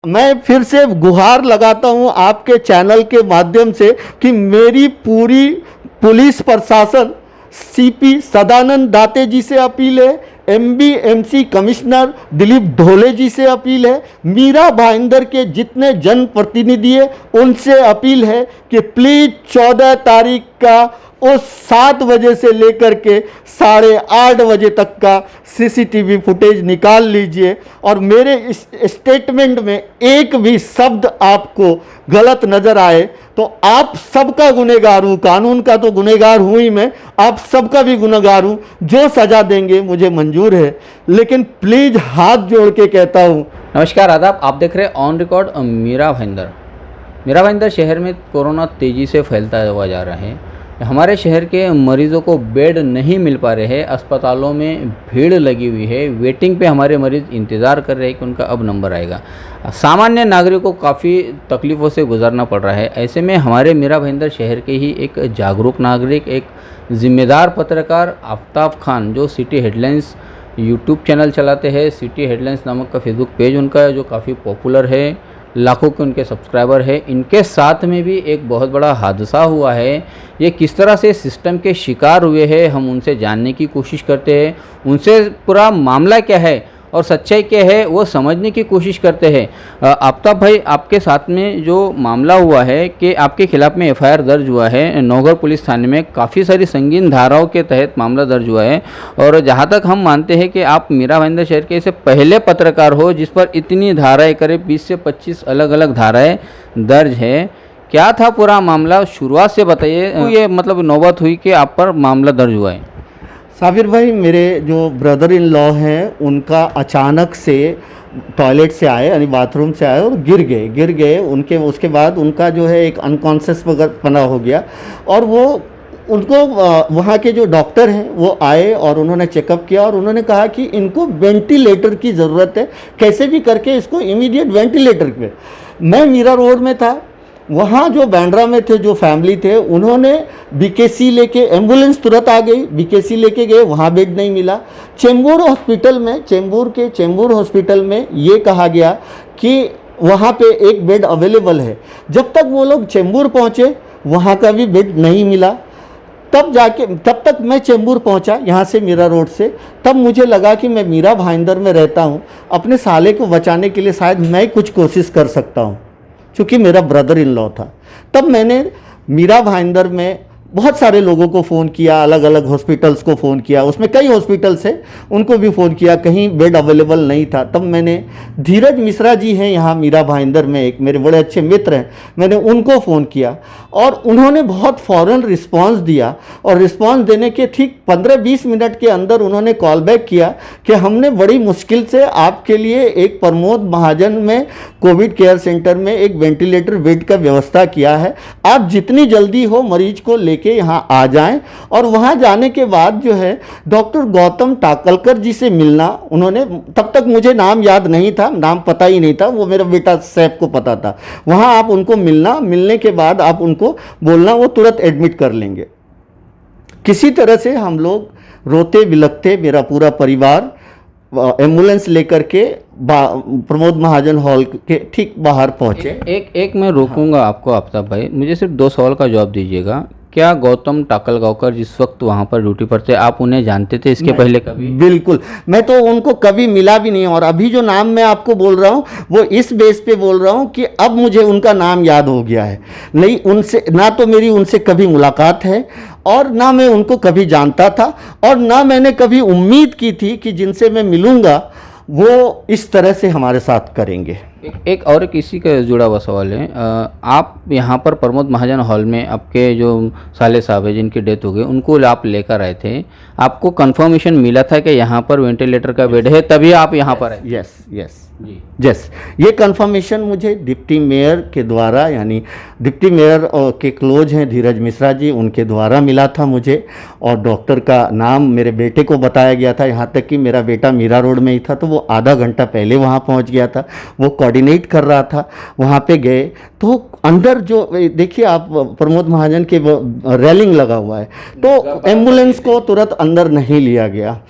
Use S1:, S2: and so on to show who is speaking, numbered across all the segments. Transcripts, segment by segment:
S1: मैं फिर से गुहार लगाता हूं आपके चैनल के माध्यम से कि मेरी पूरी पुलिस प्रशासन सीपी सदानंद दाते जी से अपील है, एमबीएमसी कमिश्नर दिलीप ढोले जी से अपील है, मीरा भाईंदर के जितने जनप्रतिनिधि हैं उनसे अपील है कि प्लीज़ 14 तारीख का उस 7 बजे से लेकर के 8:30 बजे तक का सीसीटीवी फुटेज निकाल लीजिए और मेरे इस स्टेटमेंट में एक भी शब्द आपको गलत नज़र आए तो आप सबका गुनहगार हूँ, कानून का तो गुनहगार हूँ ही मैं, आप सबका भी गुनहगार हूँ। जो सज़ा देंगे मुझे मंजूर है, लेकिन प्लीज़ हाथ जोड़ के कहता हूँ।
S2: नमस्कार, आदाब। आप देख रहे हैं ऑन रिकॉर्ड मीरा भाईंदर शहर में कोरोना तेज़ी से फैलता हुआ जा रहा है। हमारे शहर के मरीज़ों को बेड नहीं मिल पा रहे हैं, अस्पतालों में भीड़ लगी हुई है, वेटिंग पे हमारे मरीज़ इंतज़ार कर रहे हैं कि उनका अब नंबर आएगा। सामान्य नागरिकों को काफ़ी तकलीफ़ों से गुजरना पड़ रहा है। ऐसे में हमारे मीरा भाईंदर शहर के ही एक जागरूक नागरिक, एक जिम्मेदार पत्रकार आफ्ताब खान, जो सिटी हेडलाइंस यूट्यूब चैनल चलाते हैं, सिटी हेडलाइंस नामक का फेसबुक पेज उनका है जो काफ़ी पॉपुलर है, लाखों के उनके सब्सक्राइबर है। इनके साथ में भी एक बहुत बड़ा हादसा हुआ है। ये किस तरह से सिस्टम के शिकार हुए हैं, हम उनसे जानने की कोशिश करते हैं, उनसे पूरा मामला क्या है और सच्चाई क्या है वो समझने की कोशिश करते हैं। आफ्ताब भाई, आपके साथ में जो मामला हुआ है कि आपके खिलाफ में एफआईआर दर्ज हुआ है नौगढ़ पुलिस थाने में, काफ़ी सारी संगीन धाराओं के तहत मामला दर्ज हुआ है और जहां तक हम मानते हैं कि आप मीरा भाईंदर शहर के ऐसे पहले पत्रकार हो जिस पर इतनी धाराएँ, करीब 20 से 25 अलग अलग धाराएँ दर्ज है। क्या था पूरा मामला, शुरुआत से बताइए। ये मतलब नौबत हुई कि आप पर मामला दर्ज हुआ है?
S1: साबिर भाई, मेरे जो ब्रदर इन लॉ हैं उनका अचानक से टॉयलेट से आए, यानी बाथरूम से आए और गिर गए उनके। उसके बाद उनका जो है एक अनकॉन्शियस पना हो गया और वो उनको वहाँ के जो डॉक्टर हैं वो आए और उन्होंने चेकअप किया और उन्होंने कहा कि इनको वेंटिलेटर की ज़रूरत है, कैसे भी करके इसको इमीडिएट वेंटिलेटर पे। मैं मीरा रोड में था, वहाँ जो बांद्रा में थे जो फैमिली थे उन्होंने बीकेसी लेके, एम्बुलेंस तुरंत आ गई, बीकेसी लेके गए, वहाँ बेड नहीं मिला। चेंबूर हॉस्पिटल में, चेंबूर हॉस्पिटल में ये कहा गया कि वहाँ पे एक बेड अवेलेबल है। जब तक वो लोग चेंबूर पहुँचे वहाँ का भी बेड नहीं मिला। तब तक मैं चेंबूर पहुंचा यहाँ से, मीरा रोड से। तब मुझे लगा कि मैं मीरा भाईंदर में रहता हूँ, अपने साले को बचाने के लिए शायद मैं कुछ कोशिश कर सकता हूँ, क्योंकि मेरा ब्रदर इन लॉ था। तब मैंने मीरा भाईंदर में बहुत सारे लोगों को फ़ोन किया, अलग अलग हॉस्पिटल्स को फ़ोन किया, उसमें कई हॉस्पिटल्स हैं उनको भी फ़ोन किया, कहीं बेड अवेलेबल नहीं था। तब मैंने धीरज मिश्रा जी हैं यहाँ मीरा भाईंदर में, एक मेरे बड़े अच्छे मित्र हैं, मैंने उनको फ़ोन किया और उन्होंने बहुत फ़ौरन रिस्पांस दिया और रिस्पांस देने के ठीक 15-20 मिनट के अंदर उन्होंने कॉल बैक किया कि हमने बड़ी मुश्किल से आपके लिए एक प्रमोद महाजन में कोविड केयर सेंटर में एक वेंटिलेटर बेड का व्यवस्था किया है, आप जितनी जल्दी हो मरीज को लेके यहाँ आ जाएं। और वहाँ जाने के बाद जो है डॉक्टर गौतम टाकलकर जी से मिलना, उन्होंने, तब तक मुझे नाम याद नहीं था, नाम पता ही नहीं था, वो मेरा बेटा सैफ को पता था। वहाँ आप उनको मिलना, मिलने के बाद आप उनको बोलना, वो तुरंत एडमिट कर लेंगे। किसी तरह से हम लोग रोते बिलखते, मेरा पूरा परिवार एम्बुलेंस लेकर के प्रमोद महाजन हॉल के ठीक बाहर पहुंचे।
S2: एक मैं रोकूंगा आपको आफ्ताब भाई, मुझे सिर्फ 2 सवाल का जवाब दीजिएगा। क्या गौतम टाकलगांवकर जिस वक्त वहाँ पर ड्यूटी पर थे आप उन्हें जानते थे इसके पहले कभी?
S1: बिल्कुल, मैं तो उनको कभी मिला भी नहीं। और अभी जो नाम मैं आपको बोल रहा हूँ वो इस बेस पे बोल रहा हूँ कि अब मुझे उनका नाम याद हो गया है। नहीं, उनसे ना तो मेरी उनसे कभी मुलाकात है और ना मैं उनको कभी जानता था और ना मैंने कभी उम्मीद की थी कि जिनसे मैं मिलूँगा वो इस तरह से हमारे साथ करेंगे।
S2: एक और किसी का जुड़ा हुआ सवाल है। आप यहाँ पर प्रमोद महाजन हॉल में आपके जो साले साहब है जिनकी डेथ हो गई उनको आप लेकर आए थे, आपको कंफर्मेशन मिला था कि यहाँ पर वेंटिलेटर का बेड है, तभी आप यहाँ पर आए?
S1: यस, ये कंफर्मेशन मुझे डिप्टी मेयर के द्वारा, यानी डिप्टी मेयर के क्लोज हैं धीरज मिश्रा जी, उनके द्वारा मिला था मुझे। और डॉक्टर का नाम मेरे बेटे को बताया गया था, यहाँ तक कि मेरा बेटा मीरा रोड में ही था तो वो आधा घंटा पहले वहाँ पहुँच गया था, वो कोऑर्डिनेट कर रहा था। वहाँ पे गए तो अंदर जो देखिए आप, प्रमोद महाजन के रेलिंग लगा हुआ है तो एम्बुलेंस को तुरंत अंदर नहीं लिया गया।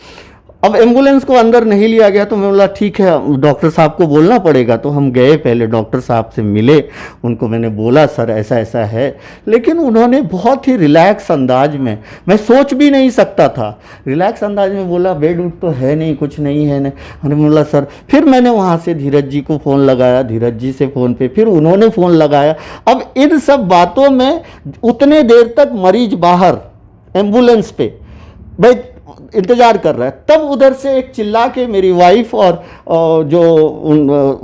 S1: अब एम्बुलेंस को अंदर नहीं लिया गया तो मैं बोला ठीक है, डॉक्टर साहब को बोलना पड़ेगा। तो हम गए, पहले डॉक्टर साहब से मिले, उनको मैंने बोला सर ऐसा ऐसा है, लेकिन उन्होंने बहुत ही रिलैक्स अंदाज में, मैं सोच भी नहीं सकता था, रिलैक्स अंदाज में बोला बेड उड तो है नहीं, कुछ नहीं है नहीं। मैंने बोला सर, फिर मैंने वहाँ से धीरज जी को फ़ोन लगाया, धीरज जी से फ़ोन पे फिर उन्होंने फ़ोन लगाया। अब इन सब बातों में उतने देर तक मरीज बाहर एम्बुलेंस पे भाई इंतज़ार कर रहा है, तब उधर से एक चिल्ला के मेरी वाइफ और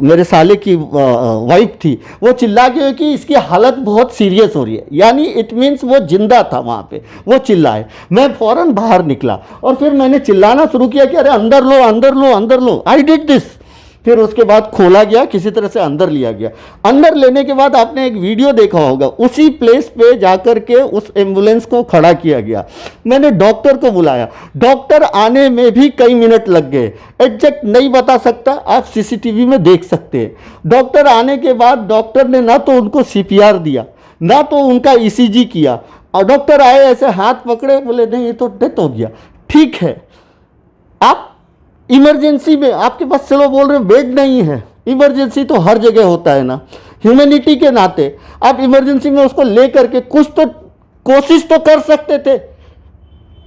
S1: मेरे साले की वाइफ थी, वो चिल्ला के कि इसकी हालत बहुत सीरियस हो रही है, यानी इट मीन्स वो जिंदा था वहाँ पे, वो चिल्लाए। मैं फ़ौरन बाहर निकला और फिर मैंने चिल्लाना शुरू किया कि अरे अंदर लो अंदर लो अंदर लो। I did this. फिर उसके बाद खोला गया, किसी तरह से अंदर लिया गया। अंदर लेने के बाद आपने एक वीडियो देखा होगा, उसी प्लेस पे जाकर के उस एम्बुलेंस को खड़ा किया गया। मैंने डॉक्टर को बुलाया, डॉक्टर आने में भी कई मिनट लग गए, एग्जैक्ट नहीं बता सकता, आप सीसीटीवी में देख सकते हैं। डॉक्टर आने के बाद डॉक्टर ने ना तो उनको सीपीआर दिया, ना तो उनका ईसीजी किया, और डॉक्टर आए ऐसे हाथ पकड़े, बोले नहीं ये तो डेथ हो गया। ठीक है, आप इमरजेंसी में आपके पास चलो बोल रहे हैं बेड नहीं है, इमरजेंसी तो हर जगह होता है ना, ह्यूमैनिटी के नाते आप इमरजेंसी में उसको ले करके कुछ तो कोशिश तो कर सकते थे।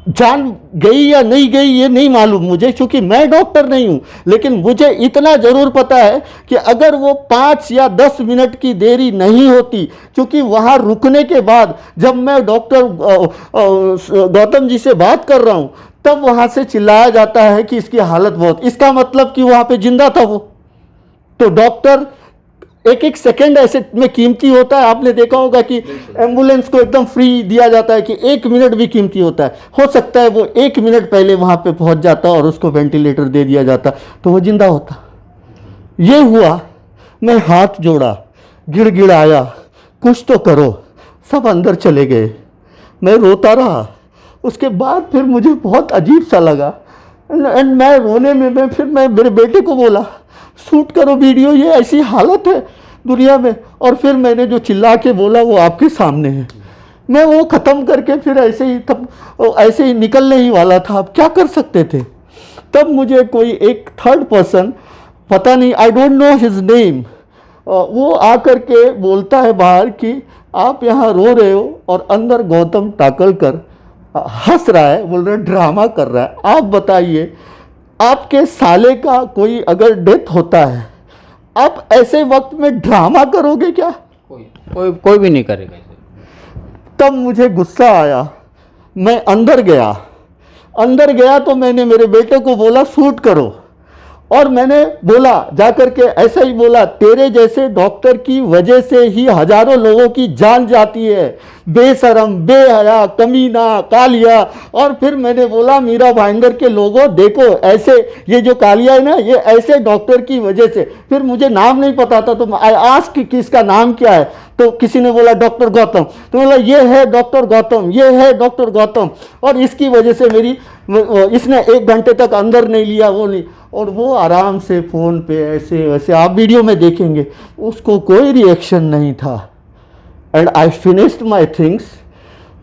S1: जान गई या नहीं गई ये नहीं मालूम मुझे, क्योंकि मैं डॉक्टर नहीं हूँ, लेकिन मुझे इतना ज़रूर पता है कि अगर वो 5 या 10 मिनट की देरी नहीं होती, क्योंकि वहाँ रुकने के बाद जब मैं डॉक्टर गौतम जी से बात कर रहा हूँ तब वहाँ से चिल्लाया जाता है कि इसकी हालत बहुत, इसका मतलब कि वहाँ पे जिंदा था वो। तो डॉक्टर एक एक सेकंड ऐसे में कीमती होता है। आपने देखा होगा कि एम्बुलेंस को एकदम फ्री दिया जाता है कि 1 मिनट भी कीमती होता है। हो सकता है वो 1 मिनट पहले वहाँ पे पहुँच जाता और उसको वेंटिलेटर दे दिया जाता तो वो जिंदा होता। ये हुआ, मैं हाथ जोड़ा, गिड़गिड़ाया, कुछ तो करो, सब अंदर चले गए, मैं रोता रहा। उसके बाद फिर मुझे बहुत अजीब सा लगा एंड मैं रोने में फिर मैं मेरे बेटे को बोला शूट करो वीडियो, ये ऐसी हालत है दुनिया में। और फिर मैंने जो चिल्ला के बोला वो आपके सामने है। मैं वो ख़त्म करके फिर ऐसे ही निकलने ही वाला था। आप क्या कर सकते थे? तब मुझे कोई एक थर्ड पर्सन, पता नहीं, I don't know his name, वो आकर के बोलता है बाहर कि आप यहाँ रो रहे हो और अंदर गौतम टाकलकर हंस रहा है, बोल रहे ड्रामा कर रहा है। आप बताइए, आपके साले का कोई अगर डेथ होता है, आप ऐसे वक्त में ड्रामा करोगे क्या?
S2: कोई भी नहीं करेगा।
S1: तब मुझे गुस्सा आया, मैं अंदर गया तो मैंने मेरे बेटे को बोला शूट करो। और मैंने बोला जाकर के ऐसा ही बोला, तेरे जैसे डॉक्टर की वजह से ही हजारों लोगों की जान जाती है, बेशरम, बेहया, कमीना, कालिया। और फिर मैंने बोला मीरा भाईंदर के लोगों देखो, ऐसे ये जो कालिया है ना, ये ऐसे डॉक्टर की वजह से। फिर मुझे नाम नहीं पता था तो आई आस्क कि इसका नाम क्या है, तो किसी ने बोला डॉक्टर गौतम। तो बोला ये है डॉक्टर गौतम, ये है डॉक्टर गौतम, और इसकी वजह से इसने 1 घंटे तक अंदर नहीं लिया, वो नहीं। और वो आराम से फ़ोन पे ऐसे वैसे, आप वीडियो में देखेंगे, उसको कोई रिएक्शन नहीं था। And I finished my things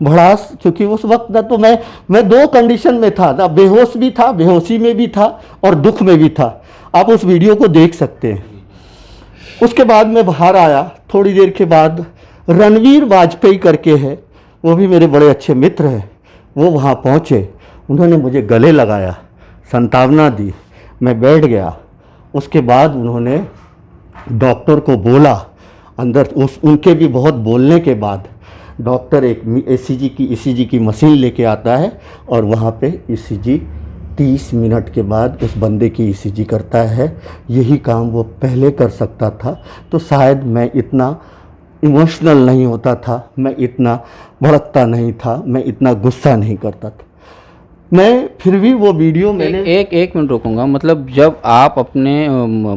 S1: भड़ास, क्योंकि उस वक्त ना तो मैं 2 कंडीशन में था ना, बेहोश भी था, बेहोशी में भी था और दुख में भी था। आप उस वीडियो को देख सकते हैं। उसके बाद मैं बाहर आया, थोड़ी देर के बाद रणवीर वाजपेयी करके है, वो भी मेरे बड़े अच्छे मित्र हैं, वो वहाँ पहुँचे, उन्होंने मुझे गले लगाया, संतावना दी, मैं बैठ गया। उसके बाद उन्होंने डॉक्टर को बोला अंदर, उनके भी बहुत बोलने के बाद डॉक्टर एक ईसीजी की मशीन लेके आता है और वहाँ पे ईसीजी 30 मिनट के बाद उस बंदे की ईसीजी करता है। यही काम वो पहले कर सकता था, तो शायद मैं इतना इमोशनल नहीं होता था, मैं इतना भड़कता नहीं था, मैं इतना गुस्सा नहीं करता था। मैं फिर भी वो वीडियो मैंने
S2: एक मिनट रोकूंगा। मतलब जब आप अपने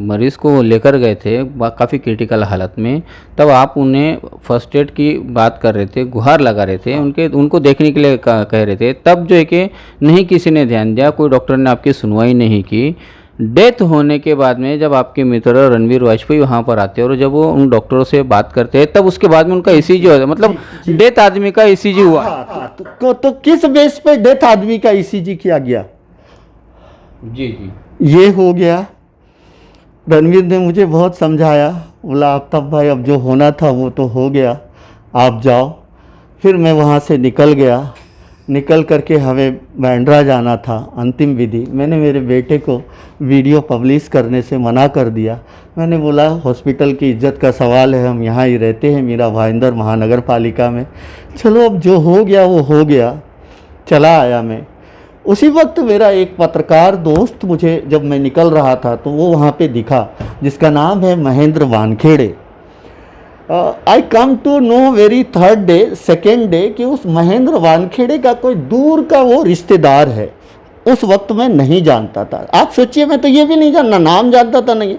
S2: मरीज़ को लेकर गए थे काफ़ी क्रिटिकल हालत में, तब आप उन्हें फर्स्ट एड की बात कर रहे थे, गुहार लगा रहे थे, उनको देखने के लिए कह रहे थे, तब जो है कि नहीं किसी ने ध्यान दिया, कोई डॉक्टर ने आपकी सुनवाई नहीं की। डेथ होने के बाद में जब आपके मित्र रणवीर वाजपेयी वहाँ पर आते हैं और जब वो उन डॉक्टरों से बात करते हैं, तब उसके बाद में उनका ईसीजी होता है, मतलब डेथ आदमी का ईसीजी हुआ।
S1: तो किस बेस पे डेथ आदमी का ईसीजी किया गया?
S2: जी जी।
S1: ये हो गया। रणवीर ने मुझे बहुत समझाया, बोला आफ्ताब भाई अब जो होना था वो तो हो गया, आप जाओ। फिर मैं वहाँ से निकल गया। निकल करके हमें बांद्रा जाना था, अंतिम विधि। मैंने मेरे बेटे को वीडियो पब्लिश करने से मना कर दिया। मैंने बोला हॉस्पिटल की इज्जत का सवाल है, हम यहाँ ही रहते हैं मीरा भाईंदर महानगर पालिका में, चलो अब जो हो गया वो हो गया। चला आया मैं। उसी वक्त मेरा एक पत्रकार दोस्त मुझे, जब मैं निकल रहा था तो वो वहाँ पे दिखा, जिसका नाम है Mahendra Wankhede. I came to know very third day, second day, कि उस महेंद्र वानखेड़े का कोई दूर का वो रिश्तेदार है। उस वक्त मैं नहीं जानता था। आप सोचिए, मैं तो ये भी नहीं जानना, नाम जानता था नहीं।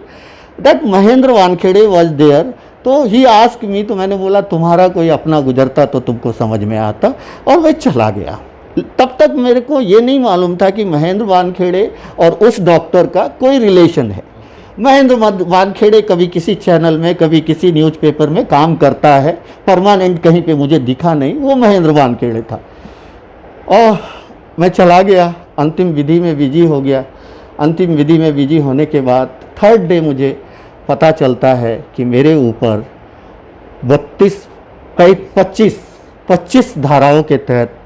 S1: That Mahendra Wankhede was there. तो ही आस्क मी, तो मैंने बोला तुम्हारा कोई अपना गुजरता तो तुमको समझ में आता, और मैं चला गया। तब तक मेरे को ये नहीं मालूम था कि महेंद्र वानखेड़े और उस डॉक्टर का कोई रिलेशन है। महेंद्र वानखेड़े कभी किसी चैनल में, कभी किसी न्यूज़पेपर में काम करता है, परमानेंट कहीं पे मुझे दिखा नहीं, वो महेंद्र वानखेड़े था। और मैं चला गया, अंतिम विधि में बिजी हो गया। अंतिम विधि में बिजी होने के बाद थर्ड डे मुझे पता चलता है कि मेरे ऊपर 25 धाराओं के तहत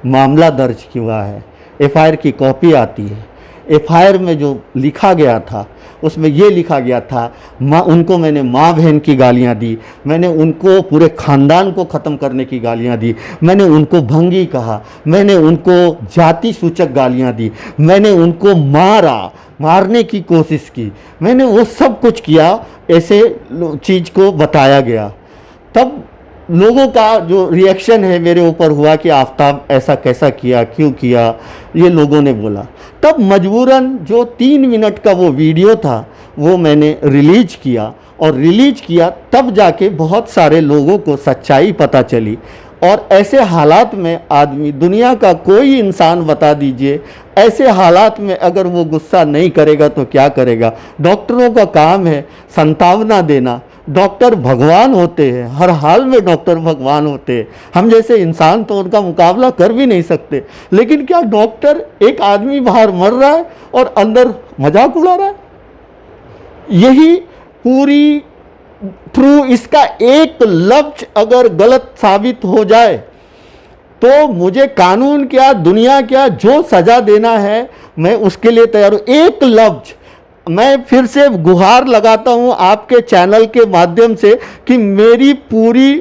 S1: मामला दर्ज हुआ है। एफआईआर की कॉपी आती है। एफआईआर में जो लिखा गया था उसमें ये लिखा गया था, उनको मैंने माँ बहन की गालियाँ दी, मैंने उनको पूरे ख़ानदान को ख़त्म करने की गालियाँ दी, मैंने उनको भंगी कहा, मैंने उनको जाति सूचक गालियाँ दी, मैंने उनको मारने की कोशिश की, मैंने वो सब कुछ किया। ऐसे चीज़ को बताया गया। तब लोगों का जो रिएक्शन है मेरे ऊपर हुआ कि आफ्ताब ऐसा कैसा किया, क्यों किया, ये लोगों ने बोला। तब मजबूरन जो 3 मिनट का वो वीडियो था वो मैंने रिलीज किया, और रिलीज किया तब जाके बहुत सारे लोगों को सच्चाई पता चली। और ऐसे हालात में आदमी, दुनिया का कोई इंसान बता दीजिए, ऐसे हालात में अगर वो गुस्सा नहीं करेगा तो क्या करेगा। डॉक्टरों का काम है सांत्वना देना। डॉक्टर भगवान होते हैं, हर हाल में डॉक्टर भगवान होते हैं। हम जैसे इंसान तो उनका मुकाबला कर भी नहीं सकते, लेकिन क्या डॉक्टर, एक आदमी बाहर मर रहा है और अंदर मजाक उड़ा रहा है। यही पूरी थ्रू इसका एक लफ्ज अगर गलत साबित हो जाए तो मुझे कानून क्या, दुनिया क्या, जो सज़ा देना है मैं उसके लिए तैयार हूँ। एक लफ्ज मैं फिर से गुहार लगाता हूं आपके चैनल के माध्यम से कि मेरी पूरी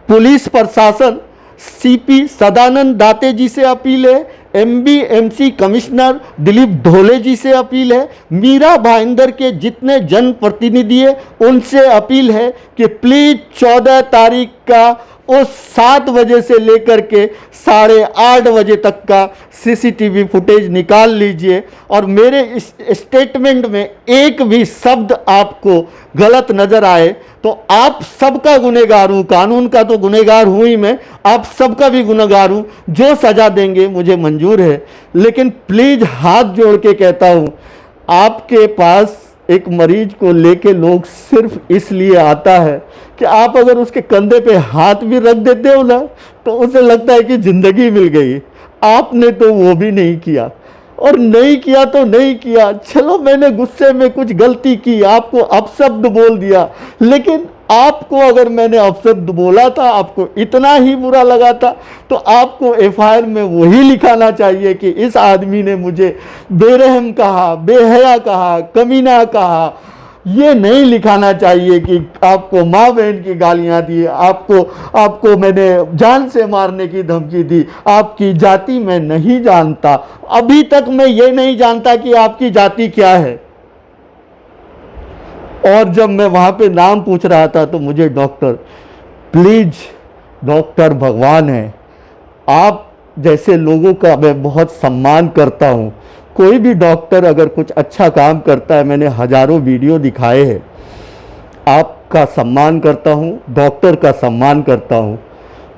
S1: पुलिस प्रशासन, सीपी सदानंद दाते जी से अपील है, एमबी-एमसी कमिश्नर दिलीप ढोले जी से अपील है, मीरा भाईंदर के जितने जनप्रतिनिधि हैं उनसे अपील है कि प्लीज़ 14 तारीख का उस 7 बजे से लेकर के 8:30 बजे तक का सीसीटीवी फुटेज निकाल लीजिए। और मेरे इस स्टेटमेंट में एक भी शब्द आपको गलत नज़र आए तो आप सबका गुनहगार हूँ, कानून का तो गुनहगार हूँ ही मैं, आप सबका भी गुनहगार हूँ। जो सज़ा देंगे मुझे मंजूर है, लेकिन प्लीज़ हाथ जोड़ के कहता हूँ, आपके पास एक मरीज को लेके लोग सिर्फ इसलिए आता है कि आप अगर उसके कंधे पे हाथ भी रख देते हो ना तो उसे लगता है कि ज़िंदगी मिल गई। आपने तो वो भी नहीं किया, और नहीं किया तो नहीं किया। चलो मैंने गुस्से में कुछ गलती की, आपको अपशब्द बोल दिया, लेकिन आपको अगर मैंने अपशब्द बोला था, आपको इतना ही बुरा लगा था, तो आपको एफआईआर में वही लिखाना चाहिए कि इस आदमी ने मुझे बेरहम कहा, बेहया कहा, कमीना कहा। ये नहीं लिखाना चाहिए कि आपको माँ बहन की गालियाँ दी, आपको मैंने जान से मारने की धमकी दी, आपकी जाति मैं नहीं जानता, अभी तक मैं ये नहीं जानता कि आपकी जाति क्या है। और जब मैं वहाँ पे नाम पूछ रहा था तो मुझे डॉक्टर, प्लीज़ डॉक्टर भगवान है, आप जैसे लोगों का मैं बहुत सम्मान करता हूँ। कोई भी डॉक्टर अगर कुछ अच्छा काम करता है, मैंने हज़ारों वीडियो दिखाए हैं, आपका सम्मान करता हूँ, डॉक्टर का सम्मान करता हूँ।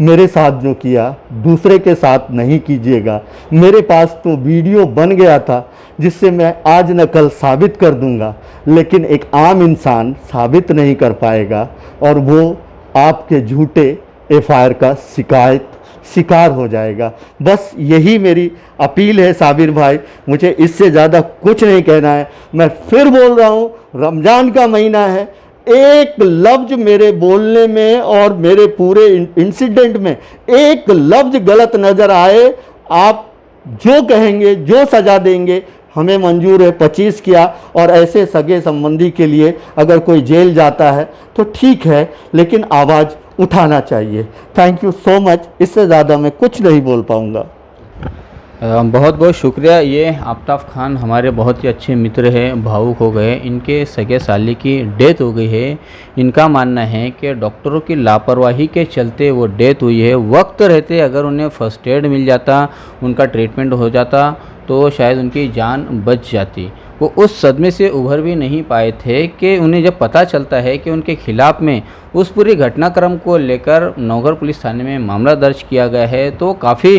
S1: मेरे साथ जो किया दूसरे के साथ नहीं कीजिएगा। मेरे पास तो वीडियो बन गया था जिससे मैं आज न कल साबित कर दूंगा, लेकिन एक आम इंसान साबित नहीं कर पाएगा, और वो आपके झूठे एफआईआर का शिकार हो जाएगा। बस यही मेरी अपील है साबिर भाई, मुझे इससे ज़्यादा कुछ नहीं कहना है। मैं फिर बोल रहा हूँ, रमज़ान का महीना है, एक लफ्ज़ मेरे बोलने में और मेरे पूरे इंसिडेंट में एक लफ्ज़ गलत नज़र आए, आप जो कहेंगे, जो सज़ा देंगे हमें मंजूर है। 25 किया और ऐसे सगे संबंधी के लिए अगर कोई जेल जाता है तो ठीक है, लेकिन आवाज़ उठाना चाहिए। थैंक यू सो मच, इससे ज़्यादा मैं कुछ नहीं बोल पाऊँगा।
S2: बहुत बहुत शुक्रिया। ये आफ्ताब खान हमारे बहुत ही अच्छे मित्र हैं, भावुक हो गए। इनके सगे साली की डेथ हो गई है। इनका मानना है कि डॉक्टरों की लापरवाही के चलते वो डेथ हुई है। वक्त रहते अगर उन्हें फर्स्ट एड मिल जाता, उनका ट्रीटमेंट हो जाता तो शायद उनकी जान बच जाती। वो उस सदमे से उभर भी नहीं पाए थे कि उन्हें जब पता चलता है कि उनके खिलाफ़ में उस पूरी घटनाक्रम को लेकर नौगढ़ पुलिस थाने में मामला दर्ज किया गया है, तो काफ़ी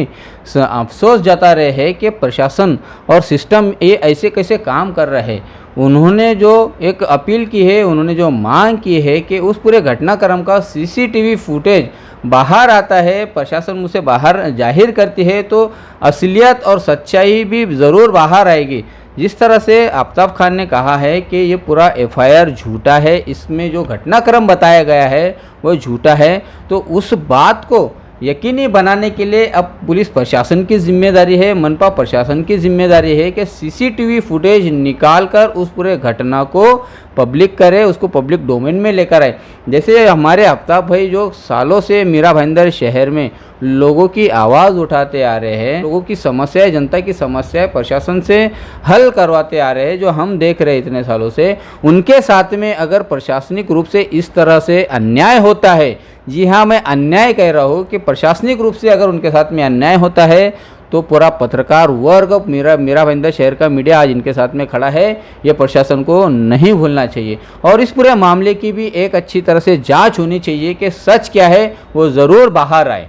S2: अफसोस जता रहे हैं कि प्रशासन और सिस्टम ये ऐसे कैसे काम कर रहा है। उन्होंने जो एक अपील की है, उन्होंने जो मांग की है कि उस पूरे घटनाक्रम का सीसीटीवी फुटेज बाहर आता है, प्रशासन उसे बाहर जाहिर करती है तो असलियत और सच्चाई भी ज़रूर बाहर आएगी। जिस तरह से आफ्ताब खान ने कहा है कि ये पूरा एफआईआर झूठा है, इसमें जो घटनाक्रम बताया गया है वो झूठा है, तो उस बात को यकीनी बनाने के लिए अब पुलिस प्रशासन की जिम्मेदारी है, मनपा प्रशासन की जिम्मेदारी है कि सीसीटीवी फुटेज निकाल कर उस पूरे घटना को पब्लिक करे, उसको पब्लिक डोमेन में लेकर आए। जैसे हमारे आफ्ताब भाई जो सालों से मीरा भाईंदर शहर में लोगों की आवाज़ उठाते आ रहे हैं, लोगों की समस्याएं, जनता की समस्याएं प्रशासन से हल करवाते आ रहे हैं, जो हम देख रहे हैं इतने सालों से, उनके साथ में अगर प्रशासनिक रूप से इस तरह से अन्याय होता है, जी हाँ मैं अन्याय कह रहा हूँ कि प्रशासनिक रूप से अगर उनके साथ में अन्याय होता है, तो पूरा पत्रकार वर्ग, मीरा भाईंदर शहर का मीडिया आज इनके साथ में खड़ा है, ये प्रशासन को नहीं भूलना चाहिए। और इस पूरे मामले की भी एक अच्छी तरह से जांच होनी चाहिए कि सच क्या है वो ज़रूर बाहर आए,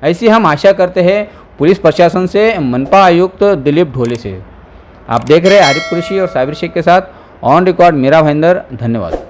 S2: ऐसी हम आशा करते हैं पुलिस प्रशासन से, मनपा आयुक्त दिलीप ढोले से। आप देख रहे हैं आरिफ कुरैशी और साबिर शेख के साथ ऑन रिकॉर्ड मीरा भाईंदर। धन्यवाद।